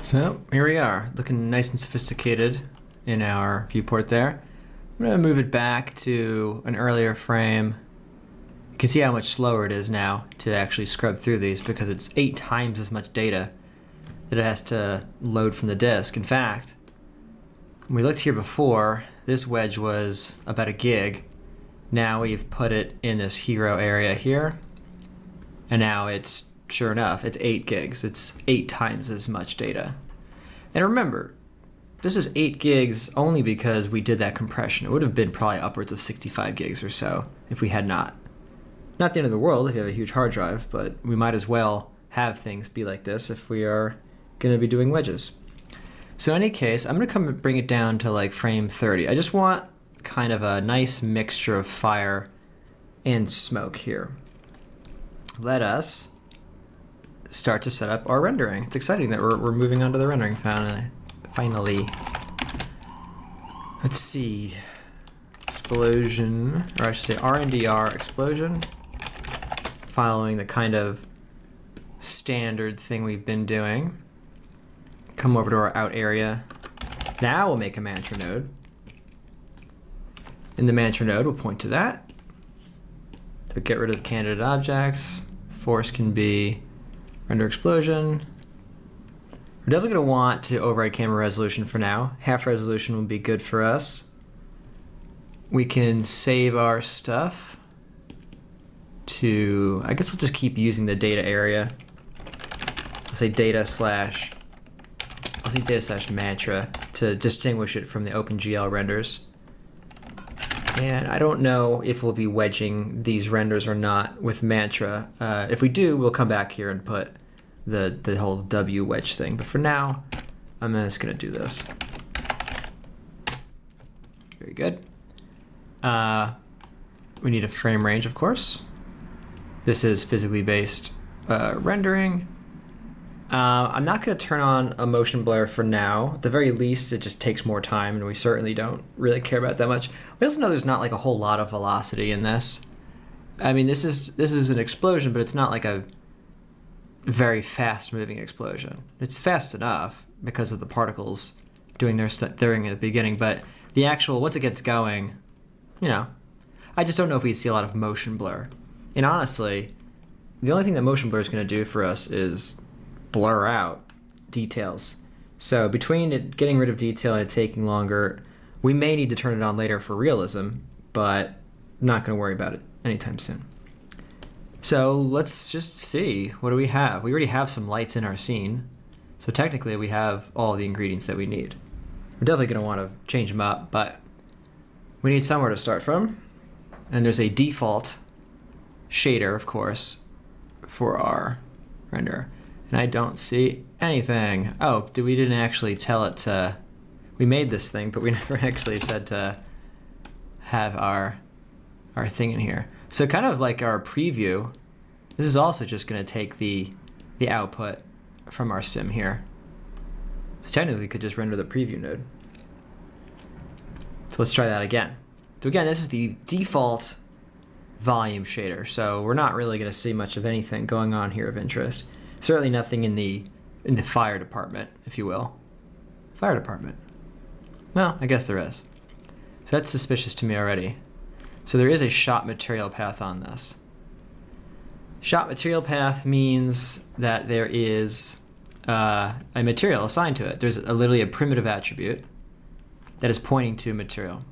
So here we are, looking nice and sophisticated in our viewport there. I'm going to move it back to an earlier frame. You can see how much slower it is now to actually scrub through these because it's 8 times as much data that it has to load from the disk. In fact, when we looked here before, this wedge was about a gig. Now we've put it in this hero area here, and now it's, sure enough, it's 8 gigs. It's 8 times as much data. And remember, this is 8 gigs only because we did that compression. It would have been probably upwards of 65 gigs or so if we had not. Not the end of the world if you have a huge hard drive, but we might as well have things be like this if we are going to be doing wedges. So in any case, I'm going to come and bring it down to like frame 30. I just want kind of a nice mixture of fire and smoke here. Let us start to set up our rendering. It's exciting that we're moving on to the rendering finally. Let's see. Explosion, or I should say RNDR explosion. Following the kind of standard thing we've been doing. Come over to our out area. Now we'll make a mantra node. In the mantra node, we'll point to that. To get rid of the candidate objects. Force can be render explosion. We're definitely going to want to override camera resolution for now. Half resolution will be good for us. We can save our stuff to, I guess we'll just keep using the data area. I'll say data slash mantra to distinguish it from the OpenGL renders. And I don't know if we'll be wedging these renders or not with mantra. If we do, we'll come back here and put the whole W wedge thing. But for now, I'm just going to do this. Very good. We need a frame range, of course. This is physically based rendering. I'm not going to turn on a motion blur for now. At the very least, it just takes more time, and we certainly don't really care about that much. We also know there's not like a whole lot of velocity in this. I mean, this is an explosion, but it's not like a very fast-moving explosion. It's fast enough because of the particles doing their thing at the beginning, but the actual, once it gets going, you know, I just don't know if we see a lot of motion blur. And honestly, the only thing that motion blur is going to do for us is blur out details. So between it getting rid of detail and it taking longer, we may need to turn it on later for realism, but I'm not going to worry about it anytime soon. So let's just see, what do we have? We already have some lights in our scene, so technically we have all the ingredients that we need. We're definitely going to want to change them up, but we need somewhere to start from, and there's a default shader, of course, for our render. And I don't see anything. Oh, we didn't actually tell it to, we made this thing, but we never actually said to have our thing in here. So kind of like our preview, this is also just going to take the output from our sim here. So technically we could just render the preview node. So let's try that again. So again, this is the default volume shader, so we're not really going to see much of anything going on here of interest. Certainly nothing in the fire department, if you will. Fire department. Well, I guess there is. So that's suspicious to me already. So there is a shot material path on this. Shot material path means that there is a material assigned to it. There's literally a primitive attribute that is pointing to material.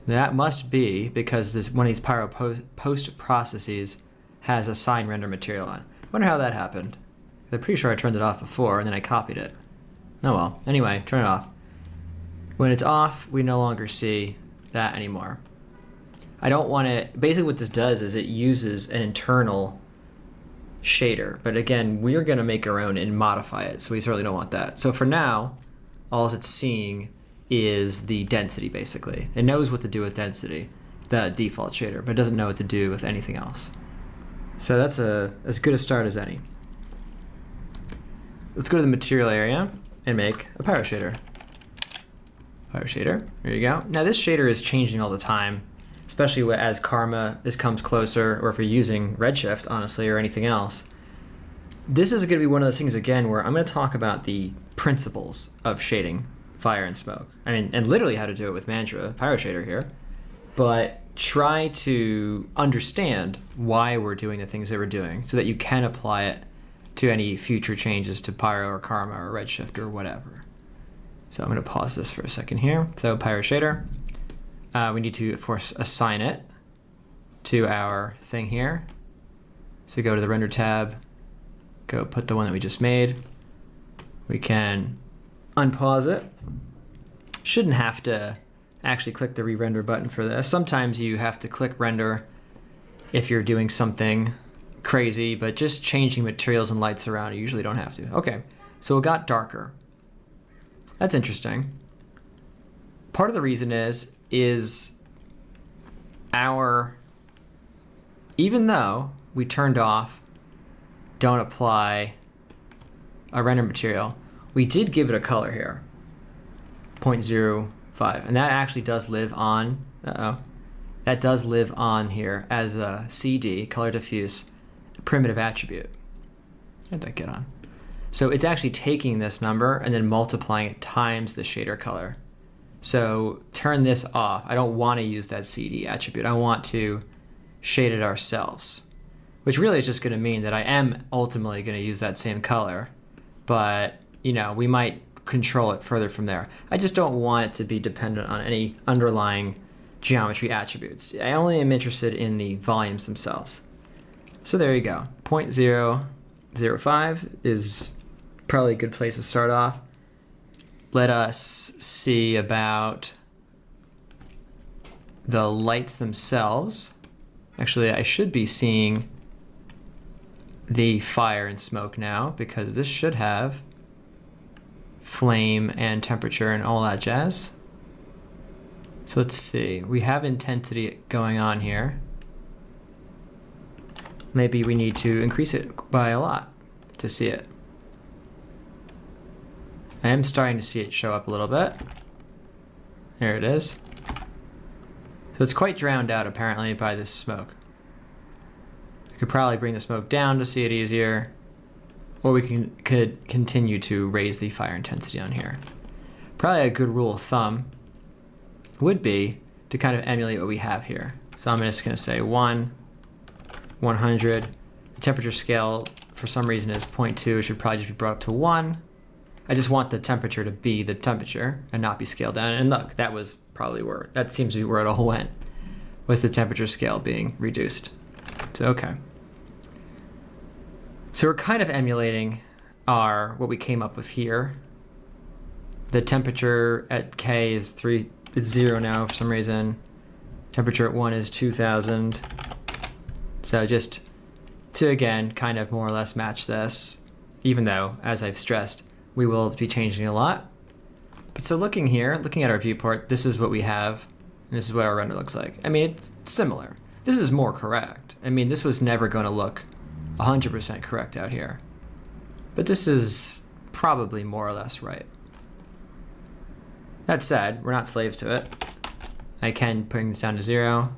That must be because one of these pyro post processes has a sign render material on. I wonder how that happened. I'm pretty sure I turned it off before and then I copied it. Oh well. Anyway, turn it off. When it's off, we no longer see that anymore. I don't want to, basically what this does is it uses an internal shader, but again, we're going to make our own and modify it, so we certainly don't want that. So for now, all it's seeing is the density, basically. It knows what to do with density, the default shader, but it doesn't know what to do with anything else. So that's as good a start as any. Let's go to the material area and make a pyro shader. Pyro shader, there you go. Now this shader is changing all the time, especially as Karma comes closer, or if you're using Redshift, honestly, or anything else. this is going to be one of the things, again, where I'm going to talk about the principles of shading fire and smoke. I mean, and literally how to do it with Mantra, PyroShader here. But try to understand why we're doing the things that we're doing so that you can apply it to any future changes to Pyro or Karma or Redshift or whatever. So I'm going to pause this for a second here. So PyroShader, we need to, of course, assign it to our thing here. So go to the Render tab, go put the one that we just made. We can unpause it. Shouldn't have to actually click the re-render button for this. Sometimes you have to click render if you're doing something crazy, but just changing materials and lights around, you usually don't have to. Okay, so it got darker. That's interesting. Part of the reason is even though we turned off don't apply a render material, we did give it a color here, 0.05, and that actually does live on, that does live on here as a CD, color diffuse, primitive attribute. How'd that get on? So it's actually taking this number and then multiplying it times the shader color. So turn this off. I don't want to use that CD attribute. I want to shade it ourselves, which really is just going to mean that I am ultimately going to use that same color, but you know, we might control it further from there. I just don't want it to be dependent on any underlying geometry attributes. I only am interested in the volumes themselves. So there you go. 0.005 is probably a good place to start off. Let us see about the lights themselves. Actually, I should be seeing the fire and smoke now, because this should have flame and temperature and all that jazz. So let's see, we have intensity going on here. Maybe we need to increase it by a lot to see it. I am starting to see it show up a little bit. There it is. So it's quite drowned out apparently by this smoke. I could probably bring the smoke down to see it easier, or we could continue to raise the fire intensity on here. Probably a good rule of thumb would be to kind of emulate what we have here. So I'm just going to say 1, 100. The temperature scale for some reason is 0.2. It should probably just be brought up to 1. I just want the temperature to be the temperature and not be scaled down. And look, that was probably where, that seems to be where it all went, was the temperature scale being reduced. So, okay. So we're kind of emulating what we came up with here. The temperature at K is 3, it's 0 now for some reason. Temperature at 1 is 2000. So just to, again, kind of more or less match this, even though, as I've stressed, we will be changing a lot. But so looking here, looking at our viewport, this is what we have, and this is what our render looks like. I mean, it's similar. This is more correct. I mean, this was never going to look 100% correct out here. But this is probably more or less right. That said, we're not slaves to it. I can bring this down to 0.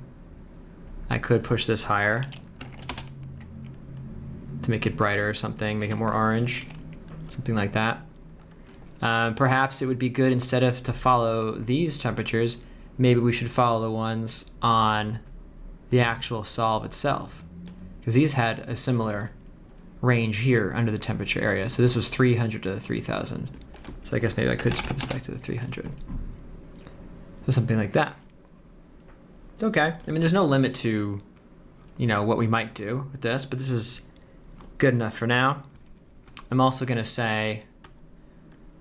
I could push this higher to make it brighter or something, make it more orange, something like that. Perhaps it would be good, instead of to follow these temperatures, maybe we should follow the ones on the actual solve itself, because these had a similar range here under the temperature area. So this was 300 to 3000. So I guess maybe I could just put this back to the 300. So something like that. Okay. I mean, there's no limit to, you know, what we might do with this, but this is good enough for now. I'm also going to say,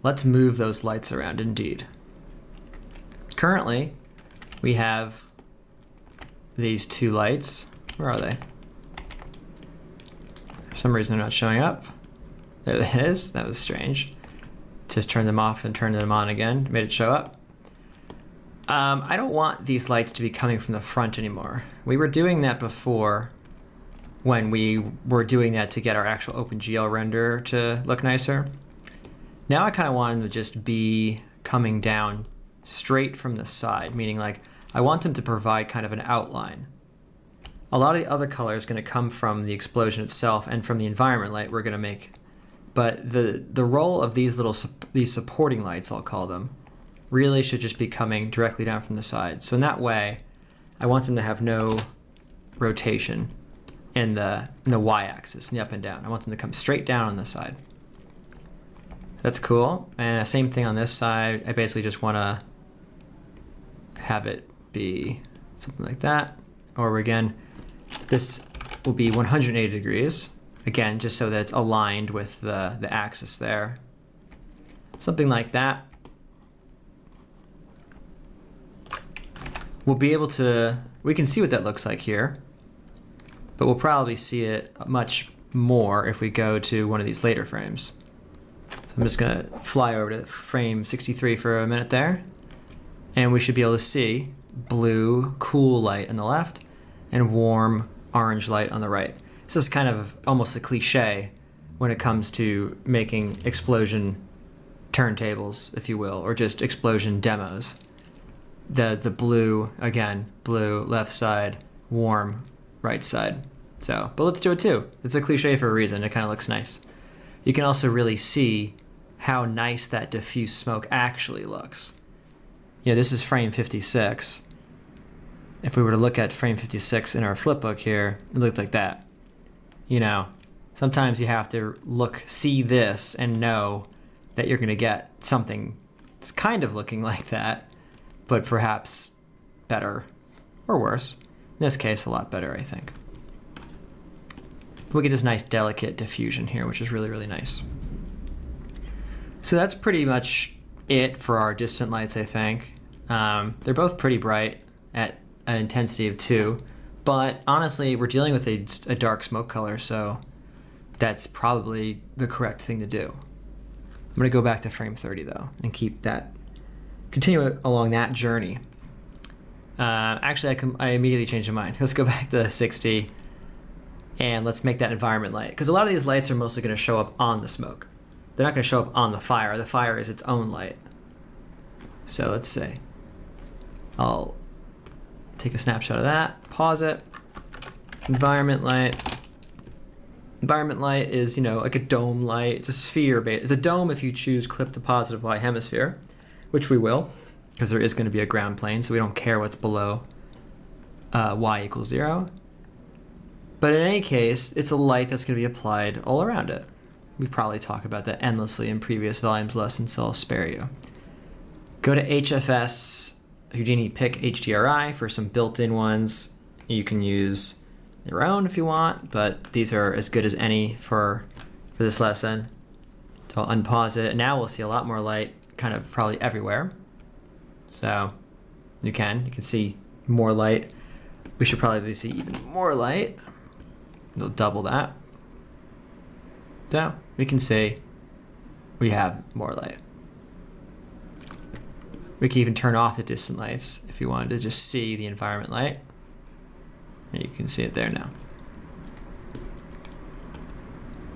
let's move those lights around indeed. Currently, we have these two lights. Where are they? For some reason they're not showing up. There it is. That was strange. Just turned them off and turned them on again. Made it show up. I don't want these lights to be coming from the front anymore. We were doing that before when we were doing that to get our actual OpenGL render to look nicer. Now I kind of want them to just be coming down straight from the side, meaning like I want them to provide kind of an outline A lot of the other color is going to come from the explosion itself and from the environment light we're going to make. But the role of these these supporting lights, I'll call them, really should just be coming directly down from the side. So in that way, I want them to have no rotation in the y-axis, in the up and down. I want them to come straight down on the side. That's cool. And same thing on this side. I basically just want to have it be something like that. Or again, this will be 180 degrees. Again, just so that it's aligned with the axis there. Something like that. We'll be able to, we can see what that looks like here, but we'll probably see it much more if we go to one of these later frames. So I'm just gonna fly over to frame 63 for a minute there, and we should be able to see blue, cool light on the left and warm orange light on the right. This is kind of almost a cliche when it comes to making explosion turntables, if you will, or just explosion demos. The blue, again, blue left side, warm right side. So, but let's do it too. It's a cliche for a reason. It kind of looks nice. You can also really see how nice that diffuse smoke actually looks. You know, this is frame 56. If we were to look at frame 56 in our flipbook here, it looked like that. You know, sometimes you have to see this and know that you're going to get something that's kind of looking like that, but perhaps better or worse. In this case, a lot better, I think. We get this nice delicate diffusion here, which is really, really nice. So that's pretty much it for our distant lights, I think. They're both pretty bright at an intensity of 2, but honestly, we're dealing with a dark smoke color, so that's probably the correct thing to do. I'm going to go back to frame 30 though, and continue along that journey. Actually, I immediately changed my mind. Let's go back to 60, and let's make that environment light, because a lot of these lights are mostly going to show up on the smoke. They're not going to show up on the fire. The fire is its own light. So let's say I'll take a snapshot of that, pause it. Environment light. Environment light is, you know, like a dome light. It's a sphere. It's a dome if you choose clip to positive Y hemisphere, which we will, because there is going to be a ground plane, so we don't care what's below Y equals 0. But in any case, it's a light that's going to be applied all around it. We probably talk about that endlessly in previous volumes lessons, so I'll spare you. Go to HFS, Houdini pick HDRI for some built-in ones. You can use your own if you want, but these are as good as any for this lesson. So I'll unpause it. Now we'll see a lot more light kind of probably everywhere. So you can see more light. We should probably see even more light. We'll double that. So we can see we have more light. We can even turn off the distant lights if you wanted to just see the environment light. And you can see it there now.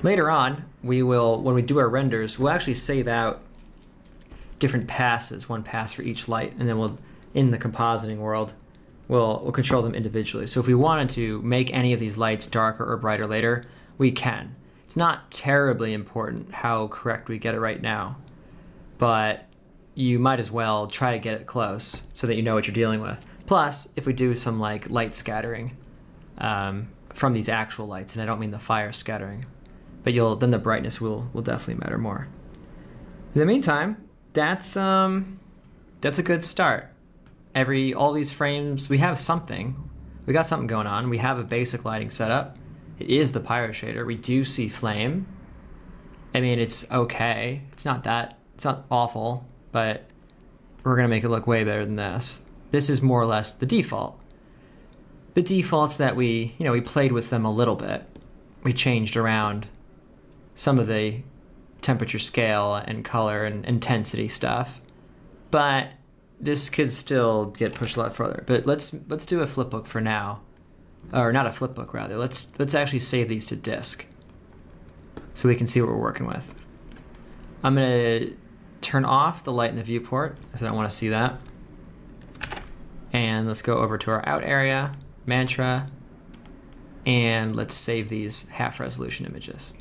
Later on, when we do our renders, we'll actually save out different passes, one pass for each light, and then in the compositing world, we'll control them individually. So if we wanted to make any of these lights darker or brighter later, we can. It's not terribly important how correct we get it right now, but you might as well try to get it close so that you know what you're dealing with. Plus, if we do some like light scattering from these actual lights, and I don't mean the fire scattering, but then the brightness will definitely matter more. In the meantime, that's a good start. All these frames, we have something. We got something going on. We have a basic lighting setup. It is the pyro shader. We do see flame. I mean, it's okay. It's not awful, but we're gonna make it look way better than this. This is more or less the default. The default's that we played with them a little bit. We changed around some of the temperature scale and color and intensity stuff, but this could still get pushed a lot further. But let's do a flipbook for now, or not a flipbook rather. Let's actually save these to disk so we can see what we're working with. I'm gonna turn off the light in the viewport because I don't want to see that. And let's go over to our out area, mantra, And let's save these half resolution images.